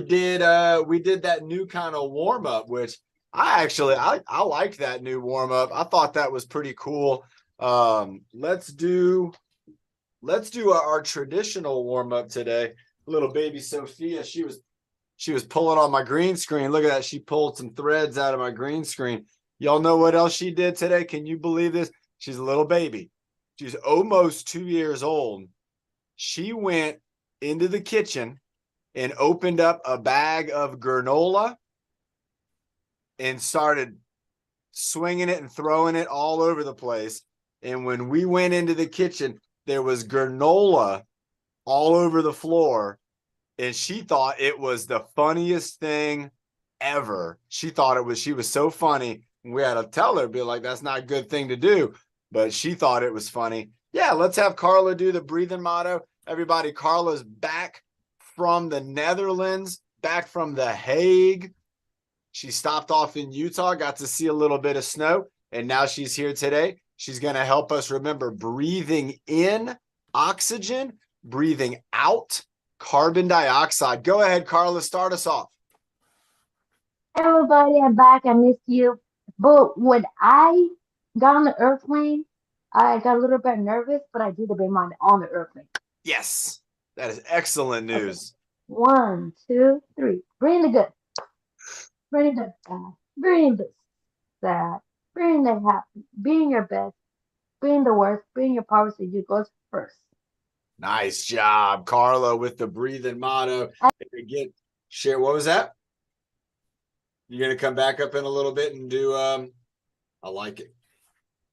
we did that new kind of warm up, which I liked that new warm up. I thought that was pretty cool. Let's do our traditional warm up today. Little baby Sophia, she was pulling on my green screen. Look at that. She pulled some threads out of my green screen. Y'all know what else she did today? Can you believe this? She's a little baby. She's almost 2 years old. She went into the kitchen and opened up a bag of granola and started swinging it and throwing it all over the place. And when we went into the kitchen, there was granola all over the floor. And she thought it was the funniest thing ever. She thought she was so funny. We had to tell her, be like, that's not a good thing to do. But she thought it was funny. Yeah, let's have Carla do the breathing motto. Everybody, Carla's back from the Netherlands, back from The Hague. She stopped off in Utah, got to see a little bit of snow, and now she's here today. She's going to help us remember breathing in oxygen, breathing out carbon dioxide. Go ahead, Carla, start us off. Everybody, I'm back. I missed you. But when I got on the airplane, I got a little bit nervous, but I did the big on the airplane. Yes, that is excellent Okay. news. 1, 2, 3. Bring the good. Bring the bad. Bring the sad. Bring the happy. Bring your best. Bring the worst. Bring your poverty. You goes first. Nice job, Carla, with the breathing motto. And again, share, what was that? You're going to come back up in a little bit and do, I like it.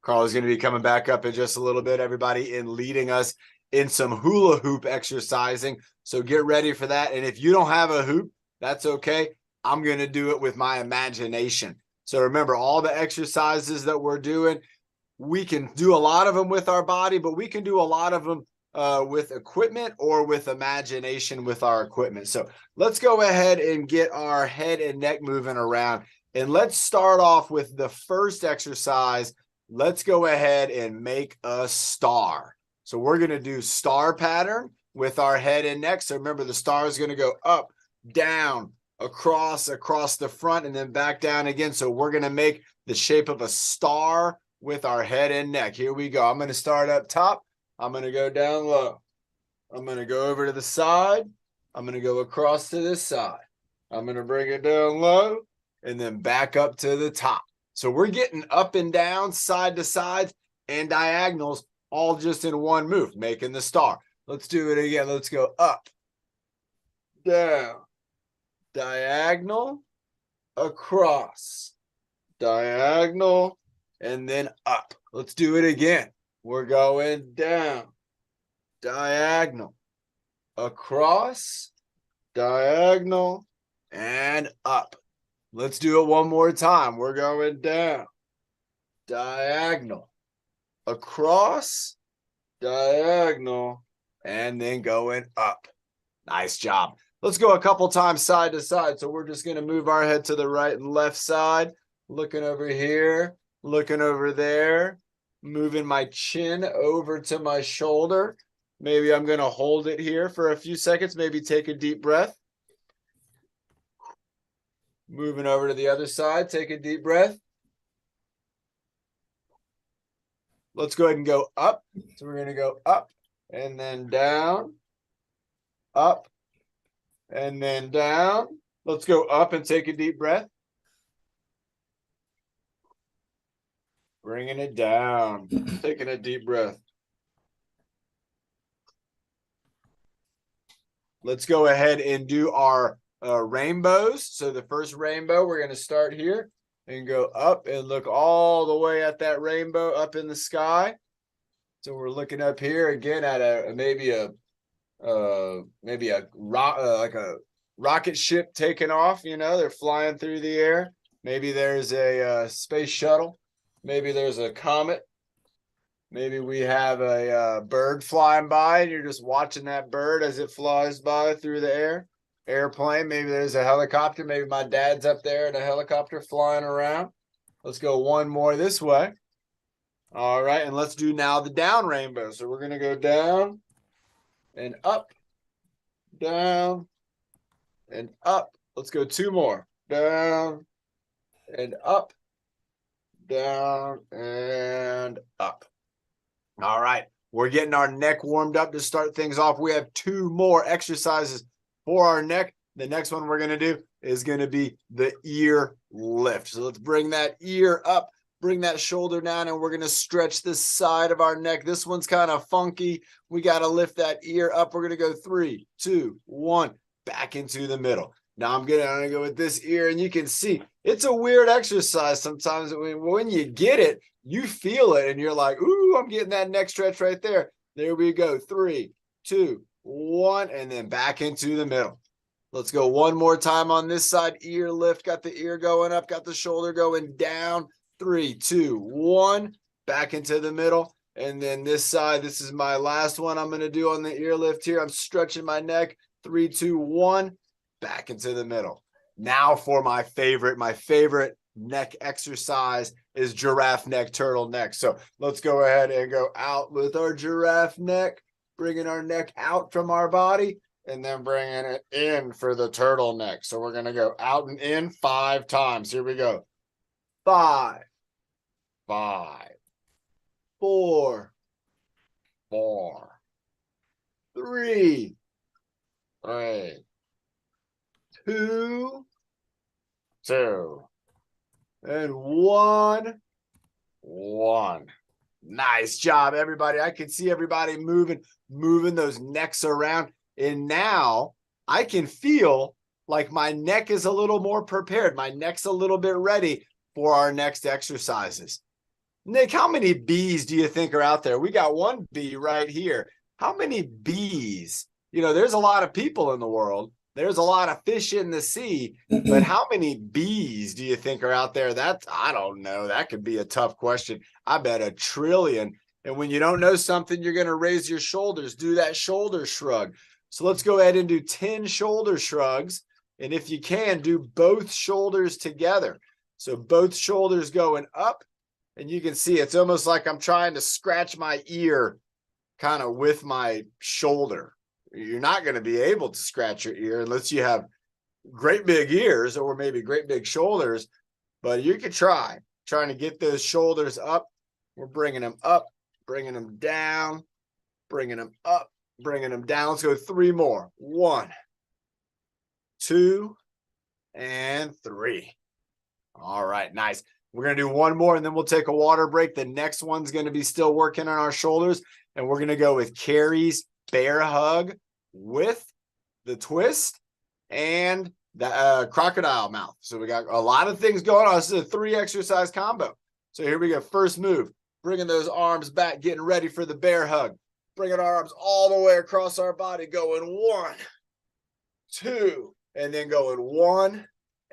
Carla's going to be coming back up in just a little bit, everybody, in leading us in some hula hoop exercising. So get ready for that. And if you don't have a hoop, that's okay. I'm going to do it with my imagination. So remember, all the exercises that we're doing, we can do a lot of them with our body, but we can do a lot of them with equipment or with imagination with our equipment. So let's go ahead and get our head and neck moving around. And let's start off with the first exercise. Let's go ahead and make a star. So we're going to do star pattern with our head and neck. So remember, the star is going to go up, down, across the front, and then back down again. So we're going to make the shape of a star with our head and neck. Here we go. I'm going to start up top. I'm going to go down low. I'm going to go over to the side. I'm going to go across to this side. I'm going to bring it down low and then back up to the top. So we're getting up and down, side to side, and diagonals all just in one move, making the star. Let's do it again. Let's go up, down, diagonal, across, diagonal, and then up. Let's do it again. We're going down, diagonal, across, diagonal, and up. Let's do it one more time. We're going down, diagonal, across, diagonal, and then going up. Nice job. Let's go a couple times side to side. So we're just going to move our head to the right and left side, looking over here, looking over there, moving my chin over to my shoulder. Maybe I'm going to hold it here for a few seconds, maybe take a deep breath. Moving over to the other side, take a deep breath. Let's go ahead and go up. So we're going to go up and then down, up and then down. Let's go up and take a deep breath. Bringing it down, taking a deep breath. Let's go ahead and do our rainbows. So the first rainbow, we're going to start here and go up and look all the way at that rainbow up in the sky. So we're looking up here again at maybe a rocket ship taking off. You know, they're flying through the air. Maybe there's a space shuttle. Maybe there's a comet. Maybe we have a bird flying by and you're just watching that bird as it flies by through the air. Airplane. Maybe there's a helicopter. Maybe my dad's up there in a helicopter flying around. Let's go one more this way. All right, and let's do now the down rainbow. So we're going to go down and up, down, and up. Let's go 2 more. Down and up, down and up. All right. We're getting our neck warmed up to start things off. We have 2 more exercises for our neck. The next one we're going to do is going to be the ear lift. So let's bring that ear up, bring that shoulder down, and we're going to stretch the side of our neck. This one's kind of funky. We got to lift that ear up. We're going to go 3, 2, 1, back into the middle. Now I'm gonna go with this ear, and you can see it's a weird exercise sometimes. When you get it, you feel it, and you're like, ooh, I'm getting that neck stretch right there. There we go. 3, 2, 1, and then back into the middle. Let's go one more time on this side. Ear lift, got the ear going up, got the shoulder going down. 3, 2, 1, back into the middle. And then this side, this is my last one I'm going to do on the ear lift here. I'm stretching my neck. 3, 2, 1, back into the middle. Now for my favorite neck exercise is giraffe neck, turtle neck. So let's go ahead and go out with our giraffe neck, bringing our neck out from our body, and then bringing it in for the turtleneck. So we're going to go out and in 5 times. Here we go. 5, 5, 4, 4, 3, 3, 2, 2, and 1, 1. Nice job, everybody. I can see everybody moving those necks around. And now I can feel like my neck is a little more prepared. My neck's a little bit ready for our next exercises. Nick, how many bees do you think are out there? We got one bee right here. How many bees? You know, there's a lot of people in the world. There's a lot of fish in the sea, but how many bees do you think are out there? I don't know. That could be a tough question. I bet 1 trillion. And when you don't know something, you're going to raise your shoulders. Do that shoulder shrug. So let's go ahead and do 10 shoulder shrugs. And if you can, do both shoulders together. So both shoulders going up. And you can see it's almost like I'm trying to scratch my ear kind of with my shoulder. You're not going to be able to scratch your ear unless you have great big ears or maybe great big shoulders, but you could trying to get those shoulders up. We're bringing them up, bringing them down, bringing them up, bringing them down. Let's go 3 more. 1, 2, and 3. All right, nice. We're going to do 1 more, and then we'll take a water break. The next one's going to be still working on our shoulders, and we're going to go with Carrie's bear hug with the twist and the crocodile mouth. So we got a lot of things going on. This is a 3 exercise combo. So here we go. First move, bringing those arms back, getting ready for the bear hug. Bringing our arms all the way across our body, going 1, 2, and then going 1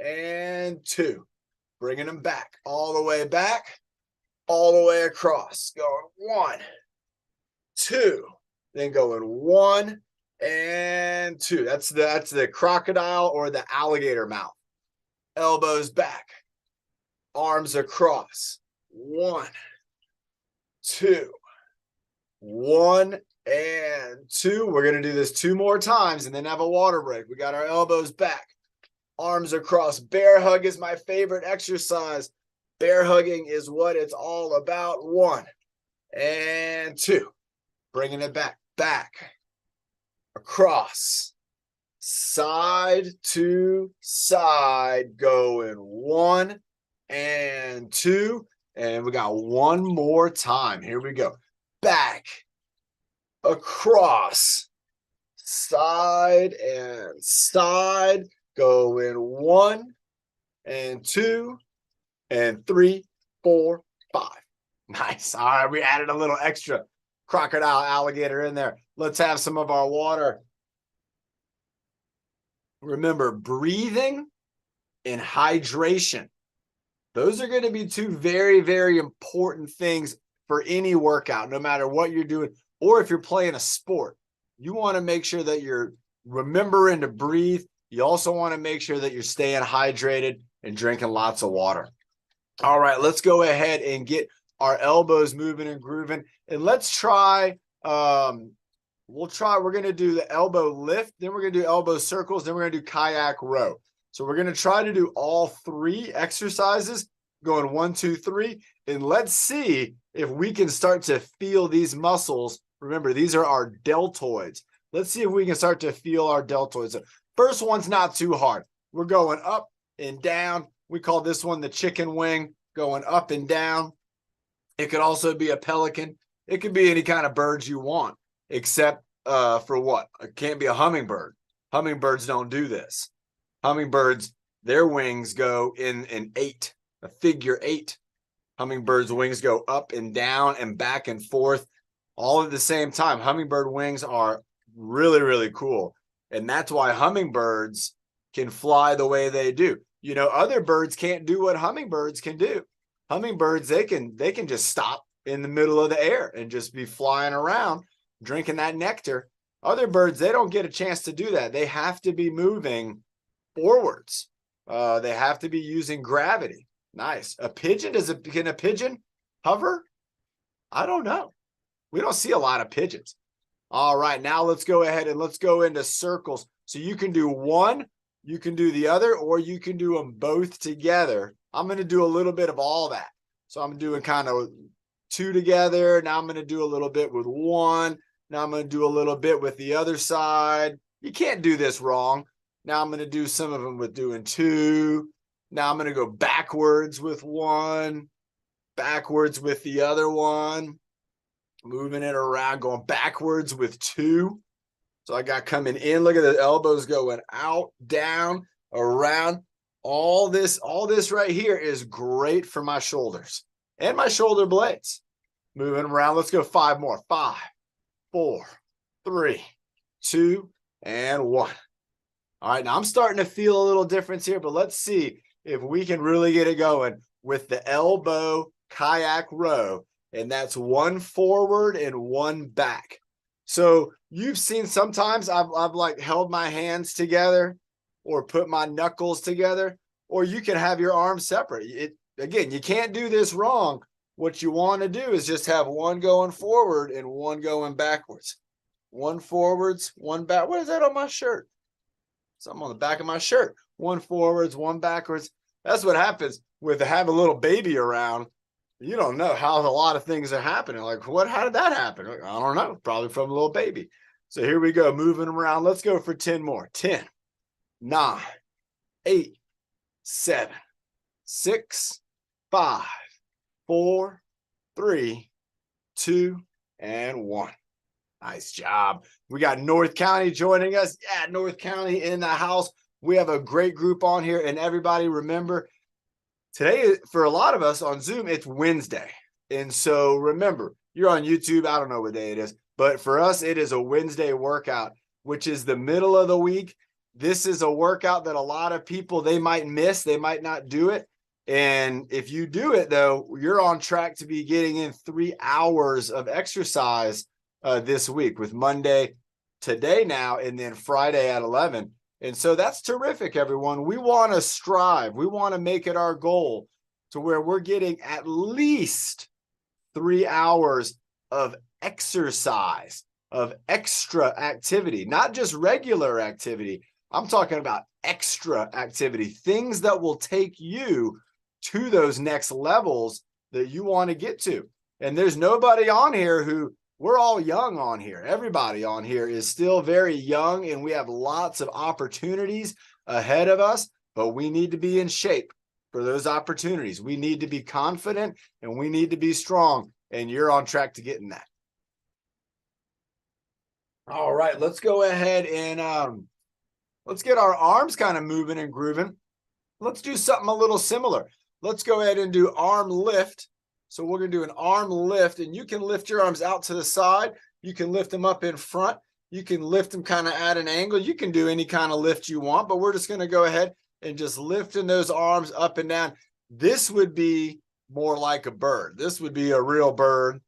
and 2. Bringing them back, all the way back, all the way across. Going 1, 2, then going 1 and 2. That's the crocodile or the alligator mouth. Elbows back, arms across. 1, 2, 1 and 2. We're going to do this 2 more times and then have a water break. We got our elbows back, arms across. Bear hug is my favorite exercise. Bear hugging is what it's all about. 1 and 2. Bringing it back, across, side to side, going 1 and 2. And we got 1 more time. Here we go. Back, across, side and side, going 1 and 2 and 3, 4, 5. Nice. All right, we added a little extra crocodile alligator in there. Let's have some of our water. Remember, breathing and hydration. Those are going to be 2 very, very important things for any workout, no matter what you're doing, or if you're playing a sport. You want to make sure that you're remembering to breathe. You also want to make sure that you're staying hydrated and drinking lots of water. All right, let's go ahead and get our elbows moving and grooving. And let's try we're going to do the elbow lift, then we're going to do elbow circles, then we're going to do kayak row. So we're going to try to do all 3 exercises, going 1, 2, 3, and let's see if we can start to feel these muscles. Remember, these are our deltoids. Let's see if we can start to feel our deltoids. So first one's not too hard. We're going up and down. We call this one the chicken wing, going up and down. It could also be a pelican. It could be any kind of birds you want, except for what? It can't be a hummingbird. Hummingbirds don't do this. Hummingbirds, their wings go in an 8, a figure 8. Hummingbirds' wings go up and down and back and forth all at the same time. Hummingbird wings are really, really cool. And that's why hummingbirds can fly the way they do. You know, other birds can't do what hummingbirds can do. Hummingbirds, they can just stop in the middle of the air and just be flying around, drinking that nectar. Other birds, they don't get a chance to do that. They have to be moving forwards. They have to be using gravity. Nice. A pigeon, can a pigeon hover? I don't know. We don't see a lot of pigeons. All right, now let's go ahead and let's go into circles. So you can do one, you can do the other, or you can do them both together. I'm going to do a little bit of all that. So I'm doing kind of 2 together. Now I'm going to do a little bit with 1. Now I'm going to do a little bit with the other side. You can't do this wrong. Now I'm going to do some of them with doing 2. Now I'm going to go backwards with 1, backwards with the other one, moving it around, going backwards with 2. So I got coming in. Look at the elbows going out, down, around. All this right here is great for my shoulders and my shoulder blades. Moving around. Let's go 5 more. 5, 4, 3, 2, and 1. All right, now I'm starting to feel a little difference here, but let's see if we can really get it going with the elbow kayak row. And that's 1 forward and 1 back. So you've seen sometimes I've like held my hands together or put my knuckles together, or you can have your arms separate. Again, you can't do this wrong. What you want to do is just have 1 going forward and 1 going backwards. 1 forwards, 1 back. What is that on my shirt? Something on the back of my shirt. 1 forwards, 1 backwards. That's what happens with having a little baby around. You don't know how a lot of things are happening. Like, how did that happen? I don't know. Probably from a little baby. So here we go, moving around. Let's go for 10 more. 10, 9, 8, 7, 6, 5, 4, 3, 2, and 1. Nice job. We got North County joining us. Yeah, North County in the house. We have a great group on here. And everybody remember, today, for a lot of us on Zoom, it's Wednesday. And so remember, you're on YouTube. I don't know what day it is. But for us, it is a Wednesday workout, which is the middle of the week. This is a workout that a lot of people, they might miss. They might not do it. And if you do it, though, you're on track to be getting in 3 hours of exercise this week, with Monday today now and then Friday at 11. And so that's terrific, everyone. We want to strive. We want to make it our goal to where we're getting at least 3 hours of exercise, of extra activity, not just regular activity. I'm talking about extra activity, things that will take you to those next levels that you want to get to. And there's nobody on here we're all young on here. Everybody on here is still very young, and we have lots of opportunities ahead of us, but we need to be in shape for those opportunities. We need to be confident and we need to be strong, and you're on track to getting that. All right, let's go ahead and let's get our arms kind of moving and grooving. Let's do something a little similar. Let's go ahead and do arm lift. So we're going to do an arm lift, and you can lift your arms out to the side. You can lift them up in front. You can lift them kind of at an angle. You can do any kind of lift you want, but we're just going to go ahead and just lifting those arms up and down. This would be more like a bird. This would be a real bird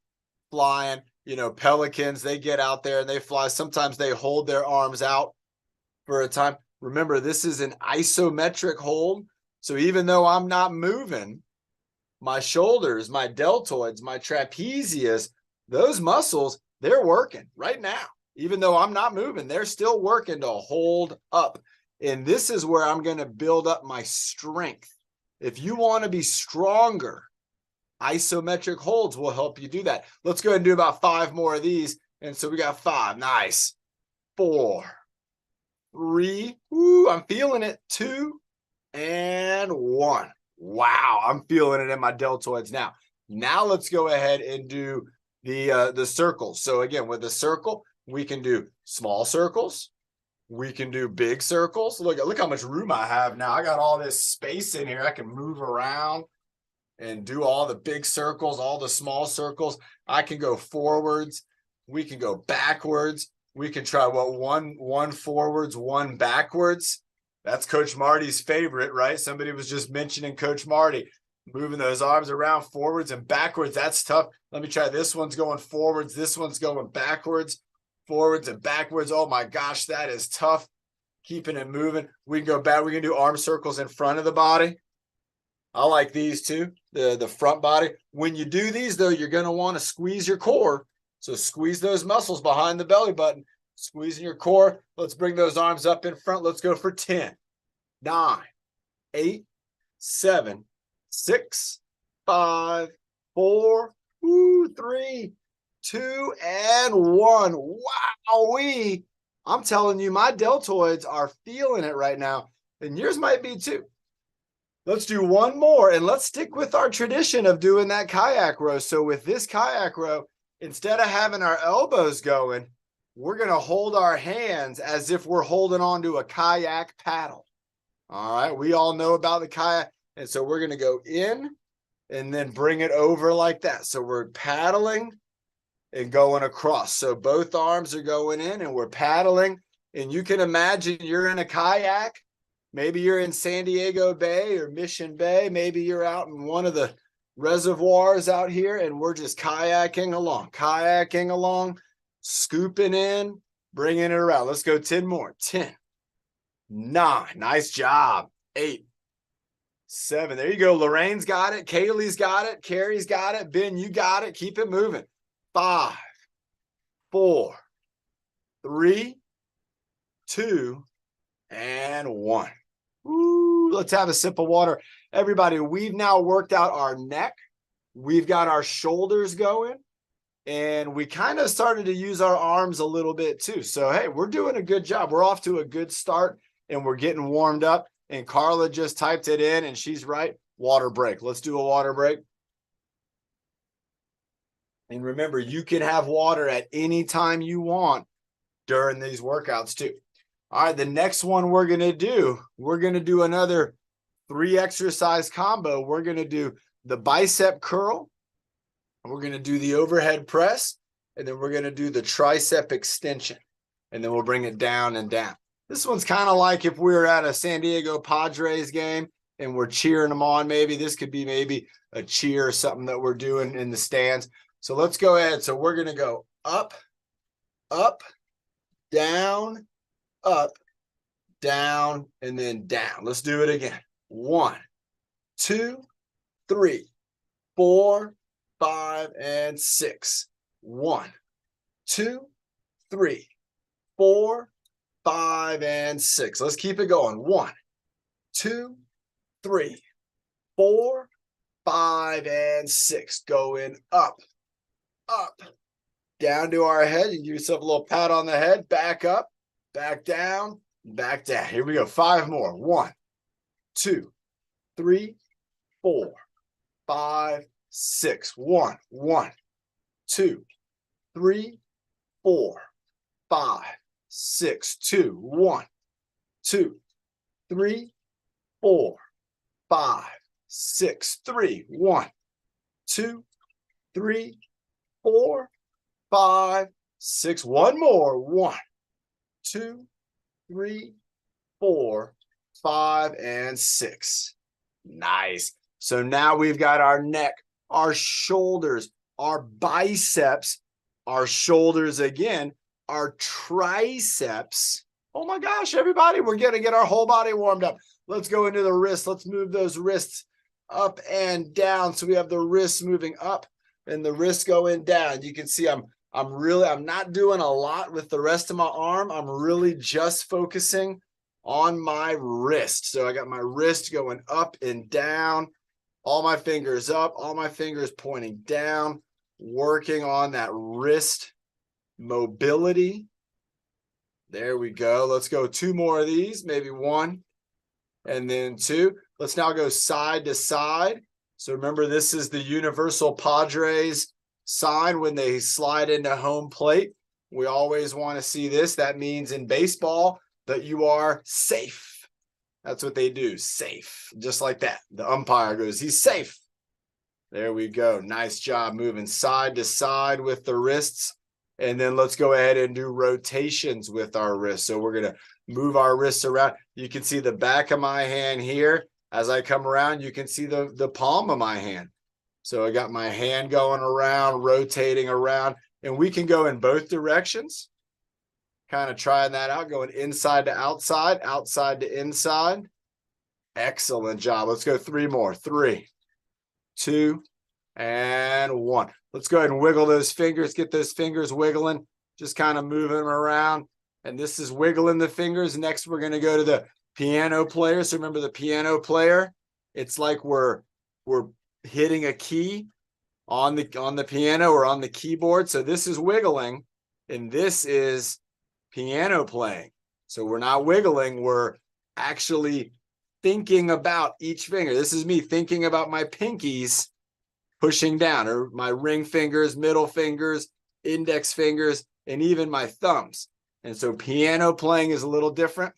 flying. You know, pelicans, they get out there and they fly. Sometimes they hold their arms out for a time. Remember, this is an isometric hold. So even though I'm not moving, my shoulders, my deltoids, my trapezius, those muscles, they're working right now. Even though I'm not moving, they're still working to hold up. And this is where I'm going to build up my strength. If you want to be stronger, isometric holds will help you do that. Let's go ahead and do about 5 more of these. And so we got 5. Nice. 4, 3. Ooh, I'm feeling it. 2 and 1. Wow, I'm feeling it in my deltoids now. Now let's go ahead and do the circles. So again, with the circle, we can do small circles. We can do big circles. Look how much room I have now. I got all this space in here. I can move around and do all the big circles, all the small circles. I can go forwards. We can go backwards. We can try one forwards, 1 backwards. That's Coach Marty's favorite, right? Somebody was just mentioning Coach Marty. Moving those arms around forwards and backwards. That's tough. Let me try. This one's going forwards. This one's going backwards. Forwards and backwards. Oh my gosh, that is tough. Keeping it moving. We can go back. We can do arm circles in front of the body. I like these too, the front body. When you do these, though, you're going to want to squeeze your core. So squeeze those muscles behind the belly button. Squeezing your core. Let's bring those arms up in front. Let's go for 10, 9, 8, 7, 6, 5, 4, 3, 2, and 1. Wowee. I'm telling you, my deltoids are feeling it right now, and yours might be too. Let's do 1 more, and let's stick with our tradition of doing that kayak row. So with this kayak row, instead of having our elbows going, we're going to hold our hands as if we're holding on to a kayak paddle. All right, we all know about the kayak, and so we're going to go in and then bring it over like that. So we're paddling and going across. So both arms are going in and we're paddling. And you can imagine you're in a kayak. Maybe you're in San Diego Bay or Mission Bay. Maybe you're out in one of the reservoirs out here and we're just kayaking along, scooping in, bringing it around. Let's go 10 more. 10, 9. Nice job. 8, 7. There you go. Lorraine's got it. Kaylee's got it. Carrie's got it. Ben, you got it. Keep it moving. 5, 4, 3, 2, and 1. Ooh, let's have a sip of water. Everybody, we've now worked out our neck. We've got our shoulders going. And we kind of started to use our arms a little bit too. So, hey, we're doing a good job. We're off to a good start and we're getting warmed up. And Carla just typed it in and she's right. Water break. Let's do a water break. And remember, you can have water at any time you want during these workouts too. All right, the next one we're going to do another 3 exercise combo. We're going to do the bicep curl. We're going to do the overhead press. And then we're going to do the tricep extension. And then we'll bring it down and down. This one's kind of like if we were at a San Diego Padres game and we're cheering them on. Maybe this could be maybe a cheer or something that we're doing in the stands. So let's go ahead. So we're going to go up, up, down, up, down, and then down. Let's do it again. 1, 2, 3, 4, 5, and 6. 1, 2, 3, 4, 5, and 6. Let's keep it going. 1, 2, 3, 4, 5, and 6. Going up, up, down to our head. You give yourself a little pat on the head. Back up, back down, back down. Here we go. 5 more. 1, 2, 3, 4, 5, 6. 1, 2, 3, 4, 5, 6. 2, 1, 2, 3, 4, 5, 6. 3, 1, 2, 3, 4, 5, 6. 1 more. 1, 2, 3, 4, 5, and 6. Nice. So now we've got our neck, our shoulders, our biceps, our shoulders again, our triceps. Oh my gosh, everybody, we're going to get our whole body warmed up. Let's go into the wrists. Let's move those wrists up and down. So we have the wrists moving up and the wrists going down. You can see I'm I'm not doing a lot with the rest of my arm. I'm really just focusing on my wrist. So I got my wrist going up and down, all my fingers up, all my fingers pointing down, working on that wrist mobility. There we go. Let's go 2 more of these, maybe 1 and then 2. Let's now go side to side. So remember, this is the Universal Padres sign when they slide into home plate. We always want to see this. That means in baseball that you are safe. That's what they do, safe, just like that. The umpire goes, he's safe. There we go. Nice job moving side to side with the wrists. And then let's go ahead and do rotations with our wrists. So we're going to move our wrists around. You can see the back of my hand here. As I come around, you can see the palm of my hand. So I got my hand going around, rotating around, and we can go in both directions. Kind of trying that out, going inside to outside, outside to inside. Excellent job. Let's go 3 more. 3, 2, and 1. Let's go ahead and wiggle those fingers, get those fingers wiggling, just kind of moving them around. And this is wiggling the fingers. Next, we're going to go to the piano player. So remember the piano player, it's like we're hitting a key on the piano or on the keyboard. So this is wiggling, and this is piano playing. So we're not wiggling, we're actually thinking about each finger. This is me thinking about my pinkies pushing down, or my ring fingers, middle fingers, index fingers, and even my thumbs. And so piano playing is a little different.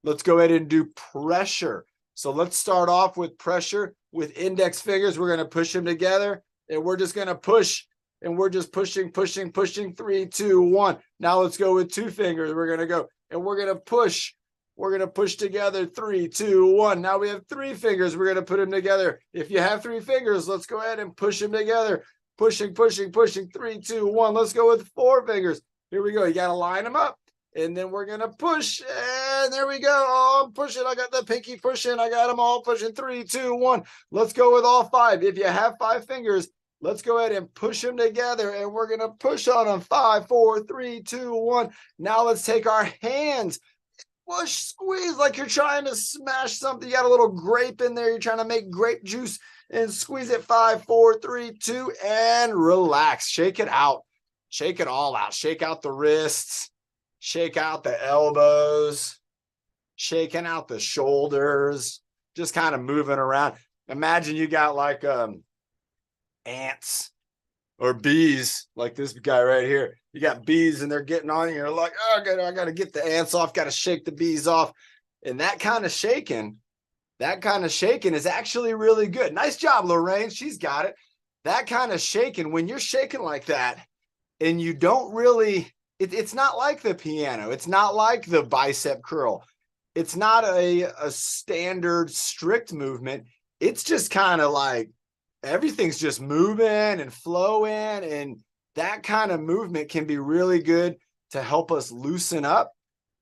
Let's go ahead and do pressure. So let's start off with pressure with index fingers. We're going to push them together, and we're just going to push, and we're just pushing, pushing, pushing. 3, 2, 1. Now let's go with 2 fingers. We're going to go, and we're going to push. We're going to push together. 3, 2, 1. Now we have 3 fingers. We're going to put them together. If you have 3 fingers, let's go ahead and push them together. Pushing, pushing, pushing. 3, 2, 1. Let's go with 4 fingers. Here we go. You got to line them up. And then we're going to push. And there we go. Oh, I'm pushing. I got the pinky pushing. I got them all pushing. 3, 2, 1. Let's go with all 5. If you have 5 fingers, let's go ahead and push them together. And we're going to push on them. 5, 4, 3, 2, 1. Now let's take our hands. Push, squeeze like you're trying to smash something. You got a little grape in there. You're trying to make grape juice, and squeeze it. 5, 4, 3, 2, and relax. Shake it out. Shake it all out. Shake out the wrists. Shake out the elbows. Shaking out the shoulders. Just kind of moving around. Imagine you got like ants or bees, like this guy right here. You got bees and they're getting on you. You're like, oh, I got to get the ants off. Got to shake the bees off. And that kind of shaking is actually really good. Nice job, Lorraine. She's got it. That kind of shaking, when you're shaking like that and you don't really, it's not like the piano. It's not like the bicep curl. It's not a standard strict movement. It's just kind of like everything's just moving and flowing, and that kind of movement can be really good to help us loosen up,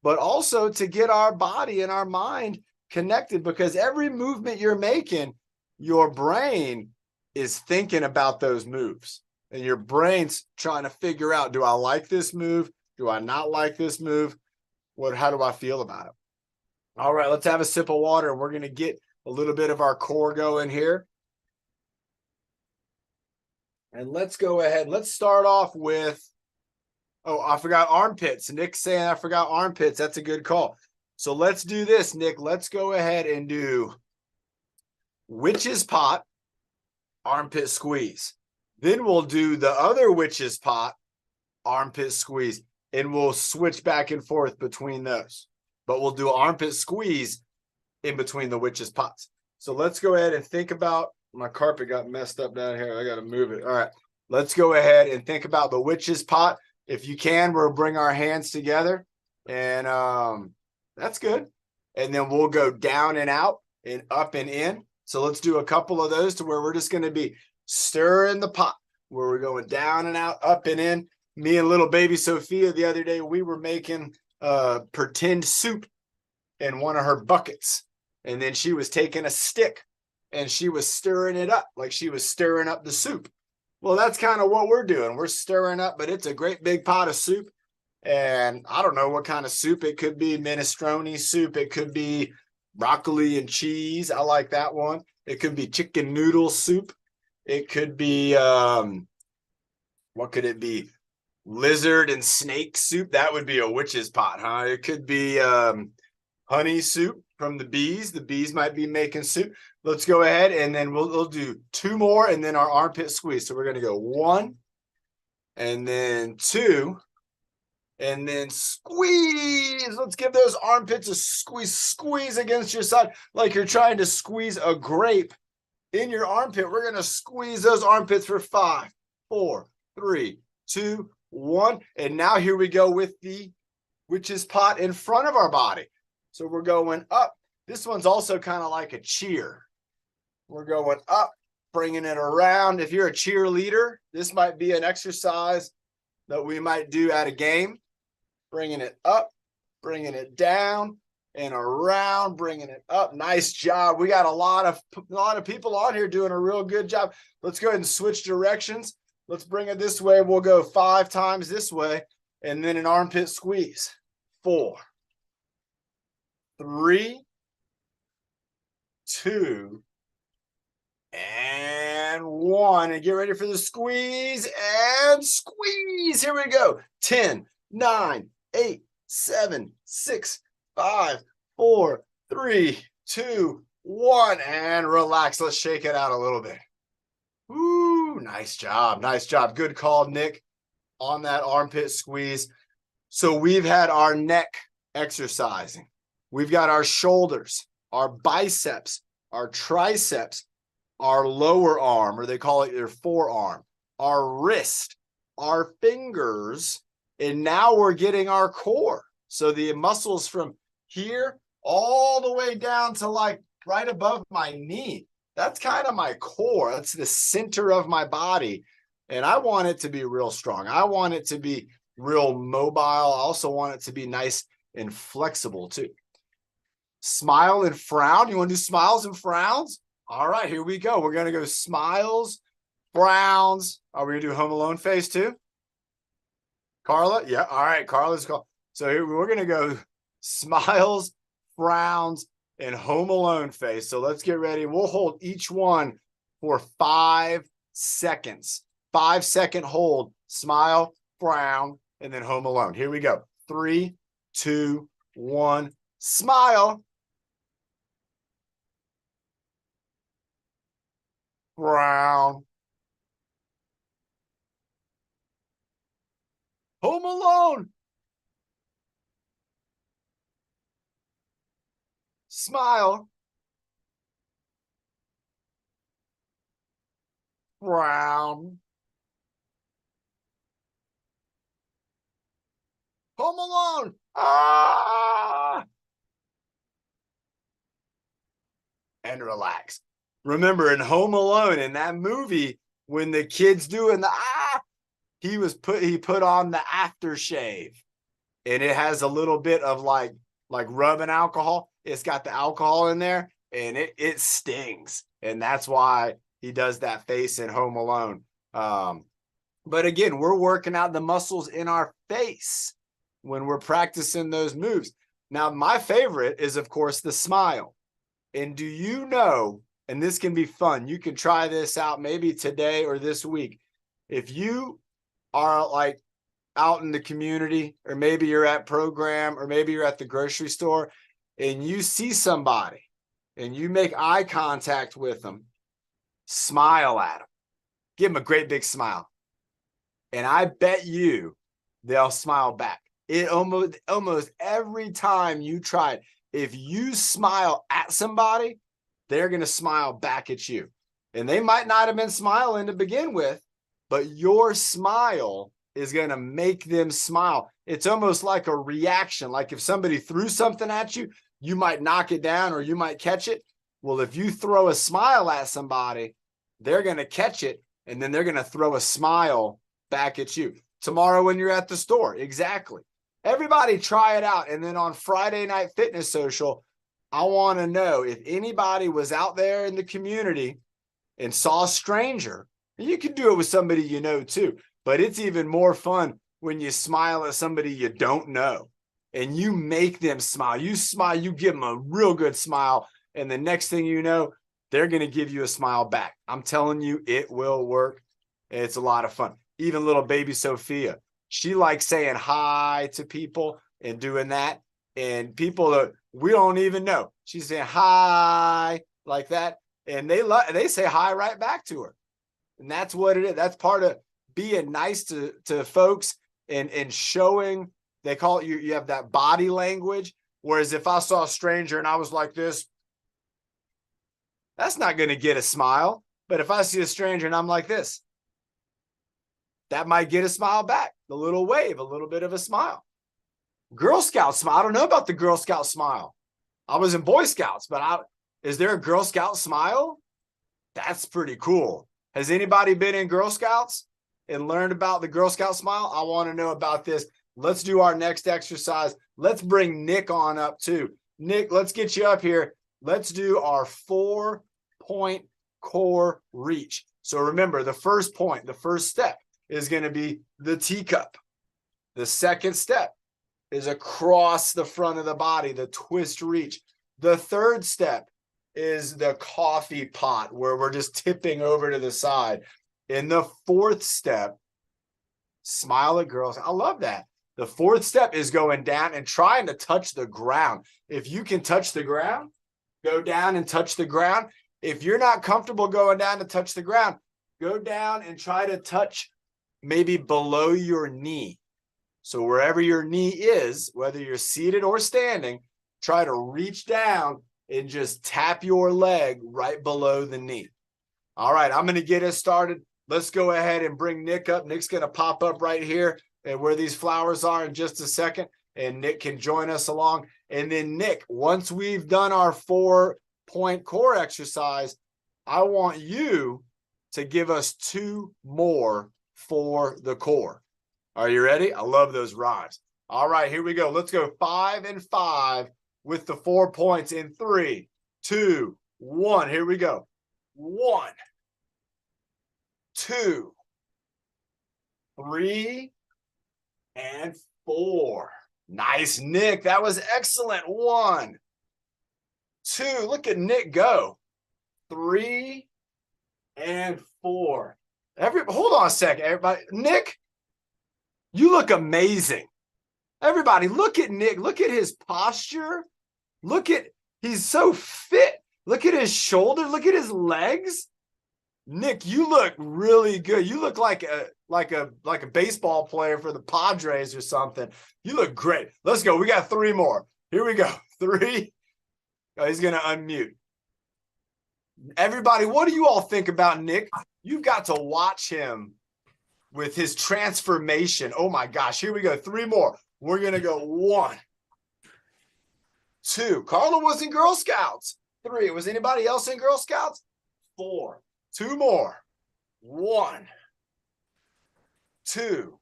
but also to get our body and our mind connected, because every movement you're making, your brain is thinking about those moves, and your brain's trying to figure out, do I like this move? Do I not like this move? How do I feel about it? All right, let's have a sip of water, and we're going to get a little bit of our core going here. And let's go ahead. Let's start off with, oh, I forgot armpits. Nick's saying I forgot armpits. That's a good call. So let's do this, Nick. Let's go ahead and do witch's pot, armpit squeeze. Then we'll do the other witch's pot, armpit squeeze. And we'll switch back and forth between those. But we'll do armpit squeeze in between the witch's pots. So let's go ahead and think about, my carpet got messed up down here. I got to move it. All right. Let's go ahead and think about the witch's pot. If you can, we'll bring our hands together. And that's good. And then we'll go down and out and up and in. So let's do a couple of those to where we're just going to be stirring the pot, where we're going down and out, up and in. Me and little baby Sophia the other day, we were making pretend soup in one of her buckets. And then she was taking a stick and she was stirring it up like she was stirring up the soup. Well, that's kind of what we're doing. We're stirring up, but it's a great big pot of soup. And I don't know what kind of soup. It could be minestrone soup. It could be broccoli and cheese. I like that one. It could be chicken noodle soup. It could be, what could it be? Lizard and snake soup. That would be a witch's pot, huh? It could be honey soup from the bees. The bees might be making soup. Let's go ahead and then we'll do two more and then our armpit squeeze. So we're going to go 1 and then 2 and then squeeze. Let's give those armpits a squeeze against your side like you're trying to squeeze a grape in your armpit. We're going to squeeze those armpits for 5, 4, 3, 2, 1. And now here we go with the witch's pot in front of our body. So we're going up. This one's also kind of like a cheer. We're going up, bringing it around. If you're a cheerleader, this might be an exercise that we might do at a game. Bringing it up, bringing it down and around, bringing it up. Nice job. We got a lot of people on here doing a real good job. Let's go ahead and switch directions. Let's bring it this way. We'll go 5 times this way and then an armpit squeeze. 4, 3, 2, and 1. And get ready for the squeeze and squeeze. Here we go. 10, 9, 8, 7, 6, 5, 4, 3, 2, 1. And relax. Let's shake it out a little bit. Ooh, nice job. Nice job. Good call, Nick, on that armpit squeeze. So we've had our neck exercising. We've got our shoulders, our biceps, our triceps, our lower arm, or they call it your forearm, our wrist, our fingers, and now we're getting our core. So the muscles from here all the way down to like right above my knee. That's kind of my core. That's the center of my body. And I want it to be real strong. I want it to be real mobile. I also want it to be nice and flexible too. Smile and frown. You want to do smiles and frowns? All right, here we go. We're going to go smiles, frowns. Are we going to do Home Alone face too? Carla? Yeah. All right. Carla's called. So here we're going to go smiles, frowns, and Home Alone face. So let's get ready. We'll hold each one for 5 seconds. 5-second hold. Smile, frown, and then Home Alone. Here we go. 3, 2, 1. Smile. Frown. Home Alone. Smile. Frown. Home Alone. Ah! And relax. Remember, in Home Alone, in that movie, when the kid's doing the he put on the aftershave, and it has a little bit of like rubbing alcohol. It's got the alcohol in there, and it stings, and that's why he does that face in Home Alone. But again, we're working out the muscles in our face when we're practicing those moves. Now, my favorite is, of course, the smile. And do you know, and this can be fun, you can try this out maybe today or this week. If you are like out in the community, or maybe you're at program, or maybe you're at the grocery store, and you see somebody and you make eye contact with them, smile at them, give them a great big smile. And I bet you they'll smile back. It almost every time you try it, if you smile at somebody, they're going to smile back at you. And they might not have been smiling to begin with, but your smile is going to make them smile. It's almost like a reaction. Like if somebody threw something at you, you might knock it down or you might catch it. Well, if you throw a smile at somebody, they're going to catch it, and then they're going to throw a smile back at you. Tomorrow when you're at the store, exactly. Everybody try it out. And then on Friday Night Fitness Social, I want to know if anybody was out there in the community and saw a stranger And you can do it with somebody you know too, but it's even more fun when you smile at somebody you don't know and you make them smile. You smile, you give them a real good smile, and the next thing you know, they're going to give you a smile back. I'm telling you, it will work. It's a lot of fun. Even little baby Sophia, she likes saying hi to people and doing that. And people that we don't even know, she's saying hi like that, and they say hi right back to her. And that's what it is. That's part of being nice to folks and showing. They call it, you have that body language. Whereas if I saw a stranger and I was like this, that's not going to get a smile. But if I see a stranger and I'm like this, that might get a smile back. The little wave, a little bit of a smile. Girl Scout smile. I don't know about the Girl Scout smile. I was in Boy Scouts, but is there a Girl Scout smile? That's pretty cool. Has anybody been in Girl Scouts and learned about the Girl Scout smile? I want to know about this. Let's do our next exercise. Let's bring Nick on up too. Nick, let's get you up here. Let's do our 4-point core reach. So remember, the first point, the first step is going to be the teacup. The second step is across the front of the body, the twist reach. The third step is the coffee pot where we're just tipping over to the side. In the fourth step, smile at girls. I love that. The fourth step is going down and trying to touch the ground. If you can touch the ground, go down and touch the ground. If you're not comfortable going down to touch the ground, go down and try to touch maybe below your knee. So wherever your knee is, whether you're seated or standing, try to reach down and just tap your leg right below the knee. All right, I'm going to get us started. Let's go ahead and bring Nick up. Nick's going to pop up right here and where these flowers are in just a second, and Nick can join us along. And then Nick, once we've done our 4-point core exercise, I want you to give us 2 more for the core. Are you ready? I love those rhymes. All right, here we go. Let's go 5 and 5 with the 4 points in 3, 2, 1. Here we go. 1, 2, 3, and 4. Nice, Nick. That was excellent. 1, 2. Look at Nick go. 3 and 4. Hold on a second, everybody. Nick, you look amazing. Everybody, look at Nick. Look at his posture. He's so fit. Look at his shoulder. Look at his legs. Nick, you look really good. You look like a baseball player for the Padres or something. You look great. Let's go. We got 3 more. Here we go. 3. Oh, he's going to unmute. Everybody, what do you all think about Nick? You've got to watch him with his transformation. Oh my gosh. Here we go. 3 more. We're going to go 1, 2. Carla was in Girl Scouts. 3. Was anybody else in Girl Scouts? 4. 2 more. 1, 2,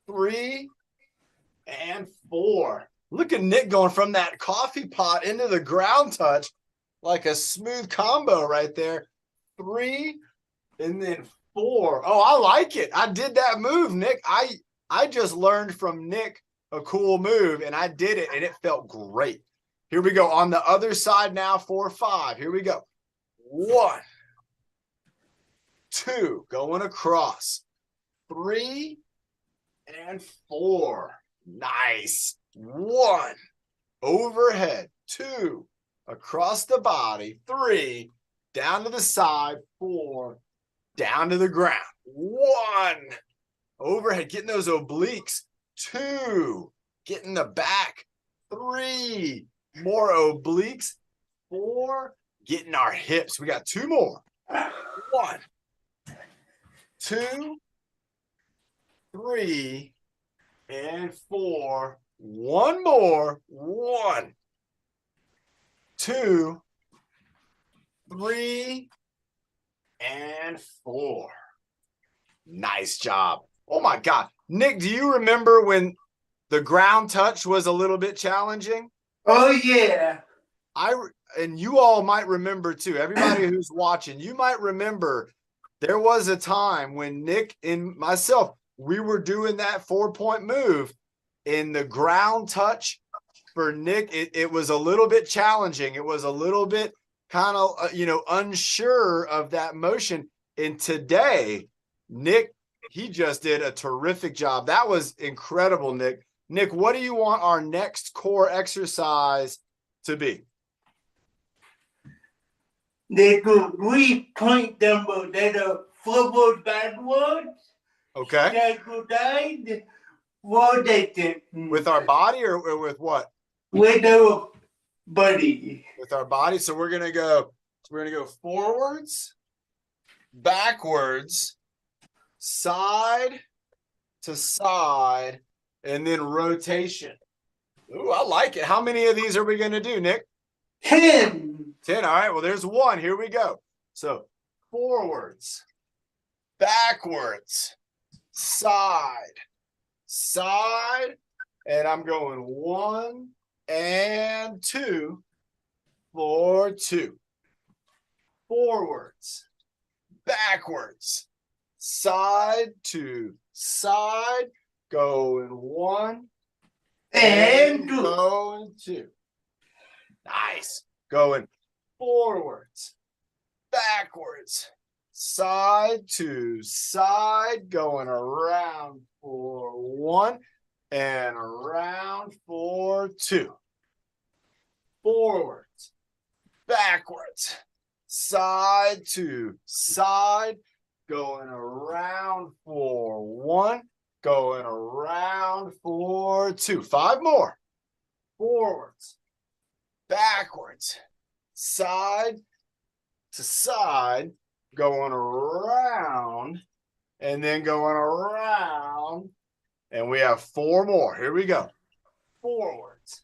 3, and 4. Look at Nick going from that coffee pot into the ground touch like a smooth combo right there. 3 and then 4. Oh, I like it. I did that move, Nick. I just learned from Nick a cool move, and I did it, and it felt great. Here we go. On the other side now, 4, 5. Here we go. 1, 2. Going across. 3 and 4. Nice. 1. Overhead. 2. Across the body. 3. Down to the side. 4. Down to the ground. 1. Overhead, getting those obliques. 2, getting the back. 3, more obliques. 4, getting our hips. We got 2 more. 1, 2, 3, and 4. 1 more. 1, 2, 3, and 4. Nice job. Oh my God. Nick, do you remember when the ground touch was a little bit challenging? Oh, yeah. And you all might remember too. Everybody who's watching, you might remember There was a time when Nick and myself, we were doing that 4-point move in the ground touch for Nick. It was a little bit challenging. It was a little bit kind of, unsure of that motion. And today, Nick, he just did a terrific job. That was incredible, Nick. Nick, what do you want our next core exercise to be? They do 3-point dumbbell. They do forward, backwards. Okay. They go down, rotate. With our body or with what? With our body. With our body. So we're gonna go forwards, backwards, side to side, and then rotation. Ooh, I like it. How many of these are we gonna do, Nick? 10. 10. All right. Well, there's one. Here we go. So forwards, backwards, side, and I'm going 1 and 2 for 2. Forwards, backwards, side to side, going 1 And 2. going 2. Nice. Going forwards, backwards, side to side, going around for 1 and around for 2. Forwards, backwards, side to side, going around for 1, going around for 2. 5 more. Forwards, backwards, side to side, going around, and then going around. And we have 4 more. Here we go. Forwards,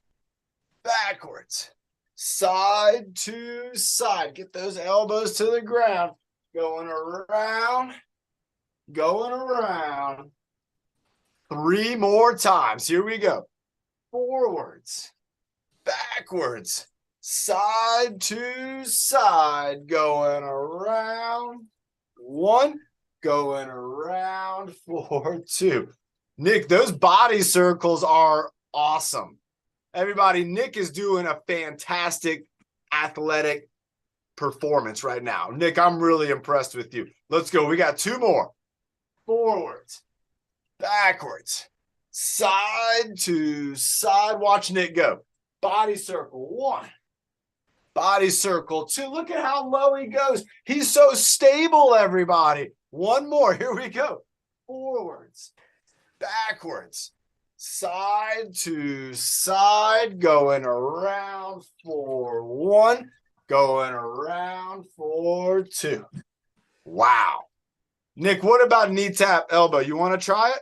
backwards, side to side. Get those elbows to the ground. Going around, going around. 3 more times. Here we go. Forwards, backwards, side to side, going around 1, going around for 2. Nick, those body circles are awesome. Everybody, Nick is doing a fantastic athletic performance right now. Nick, I'm really impressed with you. Let's go. We got 2 more. Forwards, backwards, side to side. Watch Nick go. Body circle 1, body circle 2. Look at how low he goes. He's so stable, everybody. 1 more. Here we go. Forwards, backwards, side to side, going around for 1, going around for 2. Wow. Nick, what about knee tap elbow? You want to try it?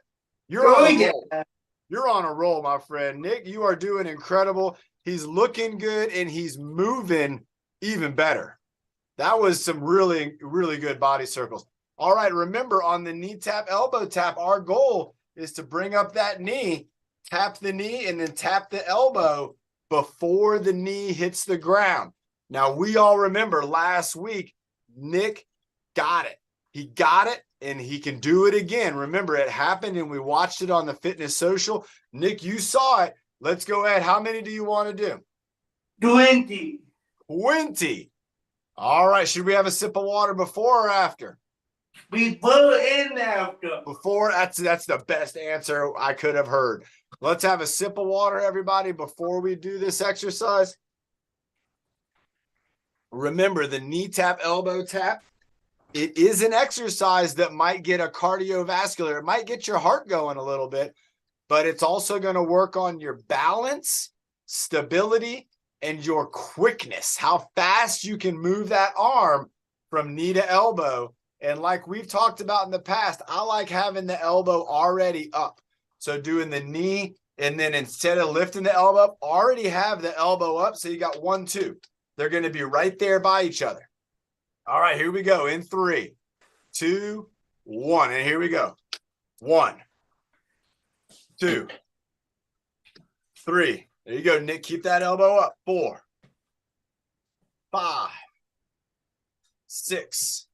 You're on a roll, my friend. Nick, you are doing incredible. He's looking good, and he's moving even better. That was some really, really good body circles. All right, remember, on the knee tap, elbow tap, our goal is to bring up that knee, tap the knee, and then tap the elbow before the knee hits the ground. Now, we all remember last week, Nick got it. He got it, and he can do it again. Remember, it happened, and we watched it on the Fitness Social. Nick, you saw it. Let's go ahead. How many do you want to do? 20. 20. All right. Should we have a sip of water before or after? Before and after. Before. That's the best answer I could have heard. Let's have a sip of water, everybody, before we do this exercise. Remember, the knee tap, elbow tap, it is an exercise that might get a cardiovascular. It might get your heart going a little bit, but it's also going to work on your balance, stability, and your quickness, how fast you can move that arm from knee to elbow. And like we've talked about in the past, I like having the elbow already up. So doing the knee, and then instead of lifting the elbow up, already have the elbow up. So you got 1, 2. They're going to be right there by each other. All right, here we go. In 3, 2, 1. And here we go. 1, 2, 3. There you go, Nick. Keep that elbow up. 4, 5, 6,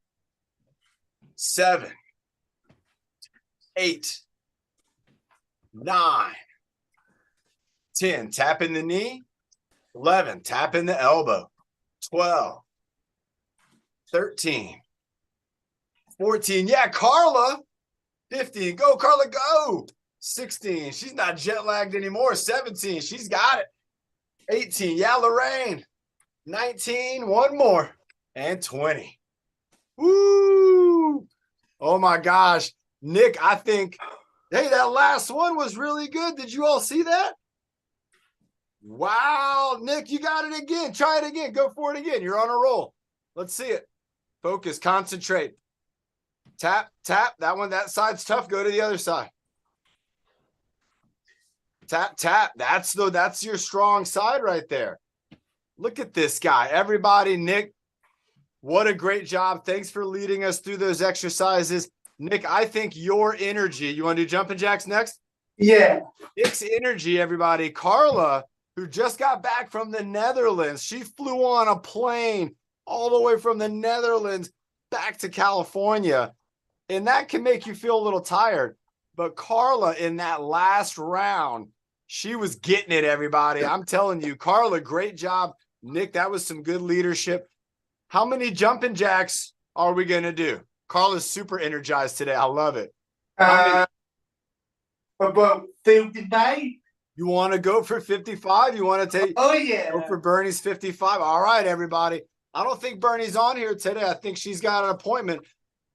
7, 8, 9, 10. Tap in the knee. 11. Tap in the elbow. 12, 13, 14. Yeah, Carla. 15. Go, Carla, go. 16. She's not jet lagged anymore. 17. She's got it. 18. Yeah, Lorraine. 19. One more. And 20. Woo. Oh my gosh. Nick, I think, hey, that last one was really good. Did you all see that? Wow. Nick, you got it again. Try it again. Go for it again. You're on a roll. Let's see it. Focus. Concentrate. Tap, tap. That one, that side's tough. Go to the other side. Tap, tap. That's your strong side right there. Look at this guy. Everybody, Nick, what a great job. Thanks for leading us through those exercises. Nick, I think your energy, you want to do jumping jacks next? Yeah. Nick's energy, everybody. Carla, who just got back from the Netherlands, she flew on a plane all the way from the Netherlands back to California. And that can make you feel a little tired. But Carla, in that last round, she was getting it, everybody. I'm telling you, Carla, great job. Nick, that was some good leadership. How many jumping jacks are we going to do? Carla's super energized today. I love it. About 59. You want to go for 55? You want to take Oh, yeah. go for Bernie's 55? All right, everybody. I don't think Bernie's on here today. I think she's got an appointment,